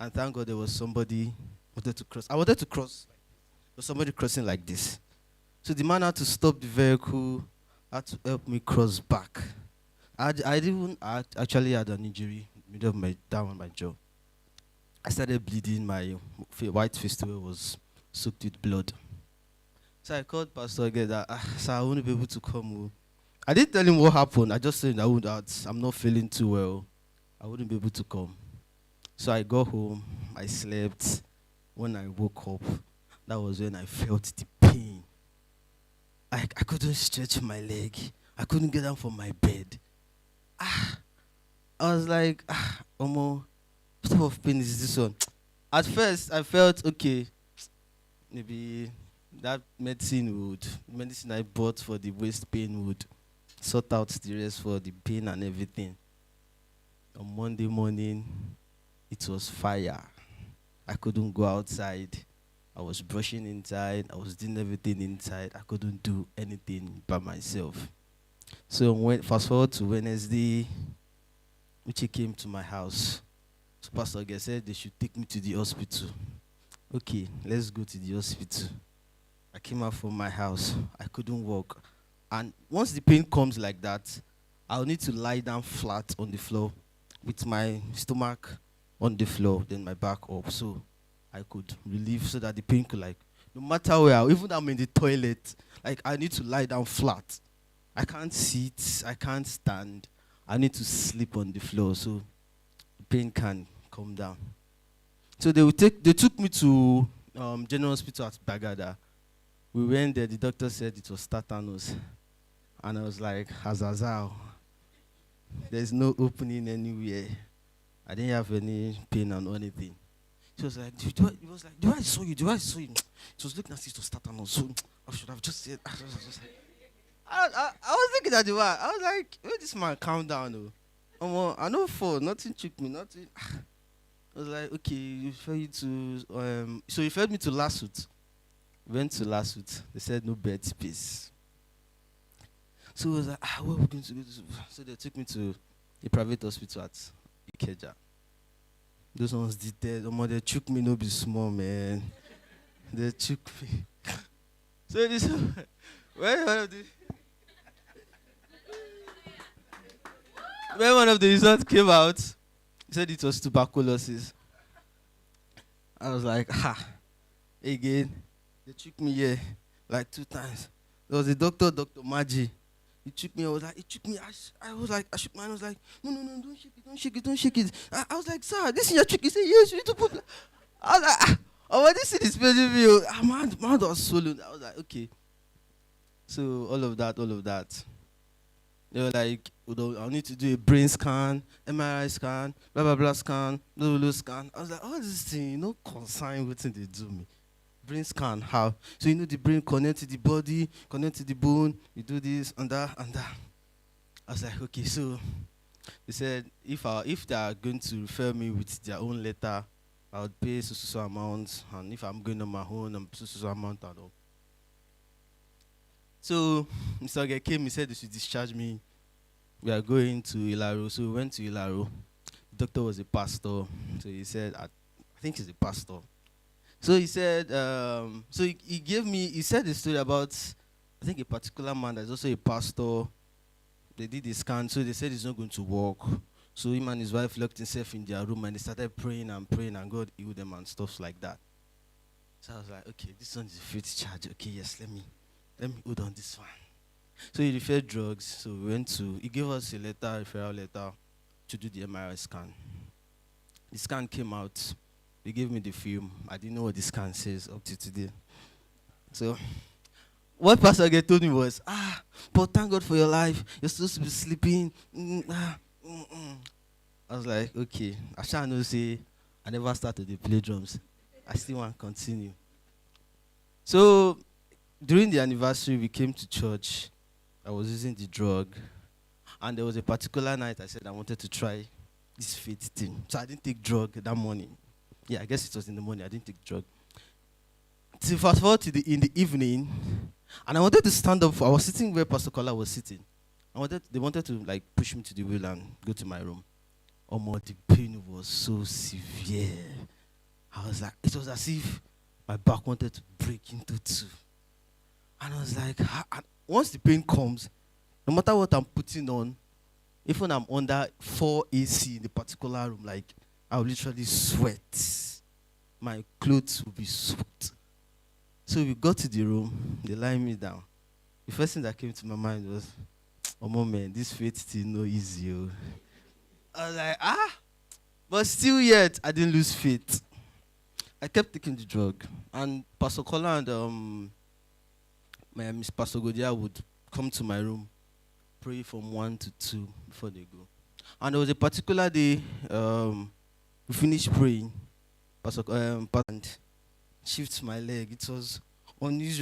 And thank God there was somebody wanted to cross. I wanted to cross. There was somebody crossing like this. So the man had to stop the vehicle, had to help me cross back. I actually had an injury middle of my down on my jaw. I started bleeding. My white fistula was soaked with blood. So I called Pastor again that, sir, I won't be able to come. Oh." I didn't tell him what happened. I just said I'm not feeling too well. I wouldn't be able to come. So I got home. I slept. When I woke up, that was when I felt the pain. I couldn't stretch my leg. I couldn't get down from my bed. I was like, Omo, what type of pain is this one? At first, I felt, okay, maybe that medicine I bought for the waist pain would sort out the rest for the pain and everything. On Monday morning, it was fire. I couldn't go outside. I was brushing inside. I was doing everything inside. I couldn't do anything by myself. So fast forward to Wednesday, which he came to my house. So Pastor Ge said they should take me to the hospital. Okay, let's go to the hospital. I came out from my house. I couldn't walk. And once the pain comes like that, I'll need to lie down flat on the floor with my stomach on the floor, then my back up, so I could relieve, so that the pain could, like, no matter where, even though I'm in the toilet, like, I need to lie down flat. I can't sit, I can't stand. I need to sleep on the floor so the pain can come down. So they took me to General Hospital at Bagada. We went there, the doctor said it was tetanus. And I was like, Hazazao. There's no opening anywhere. I didn't have any pain or anything. She was like, do I saw you? Do I saw you? She was looking at it, it was tetanus. So I should have just said, I was looking at the man. I was like, let this man calm down. Oh. I know for nothing took me, nothing. I was like, okay, you refer you to, so you referred me to Lasut. Went to Lasut. They said no bed space. So I was like, where are we going to go to? So they took me to a private hospital at Ikeja. Those ones did that. They took me, no be small, man. They took me. So this, when one of the results came out, he said it was tuberculosis. I was like, again. They took me here like 2 times. There was a doctor, Dr. Maji. He took me, I was like, I shook my hand, I was like, no, don't shake it. I was like, sir, this is your trick. He said, yes, you need to put. I was like, when this is paging me, my hand was swollen. I was like, okay. So all of that. They were like, I need to do a brain scan, MRI scan, blah, blah, blah scan, blah, blah scan. I was like, all this thing, concern what they do me. Brain scan, how? So the brain connect to the body, connect to the bone, you do this and that and that. I was like, okay, so they said if they are going to refer me with their own letter, I would pay so amount, and if I'm going on my own, I'm so amount and all. So Mr. Oge came, he said they should discharge me. We are going to Ilaro. So we went to Ilaro. The doctor was a pastor. So he said, I think he's a pastor. So he said, he said a story about, I think, a particular man that's also a pastor. They did a scan, so they said he's not going to work. So him and his wife locked himself in their room and they started praying, and God healed them and stuff like that. So I was like, okay, this one is a faith charge. Okay, yes, let me hold on this one. So he referred drugs. So he gave us a referral letter to do the MRI scan. The scan came out. They gave me the film. I didn't know what the scan says up to today. So what Pastor Ge told me was, but thank God for your life. You're supposed to be sleeping. I was like, okay. I shall not say I never started to play drums. I still want to continue. So during the anniversary, we came to church. I was using the drug. And there was a particular night I said I wanted to try this faith thing. So I didn't take drug that morning. Yeah, I guess it was in the morning. I didn't take drug. So fast forward to in the evening, and I wanted to stand up. I was sitting where Pastor Kola was sitting. They wanted to push me to the wheel and go to my room. The pain was so severe. I was like, it was as if my back wanted to break into two. And I was like, and once the pain comes, no matter what I'm putting on, even I'm under 4 AC in the particular room, like I'll literally sweat. My clothes will be soaked. So we got to the room, they lined me down. The first thing that came to my mind was, oh man, this faith thing no easy. Oh. I was like, but still yet, I didn't lose faith. I kept taking the drug. And Pastor Kola and my Miss Pastor Godia would come to my room, pray from 1 to 2 before they go. And there was a particular day, we finished praying, Pastor and shift my leg. It was unusual.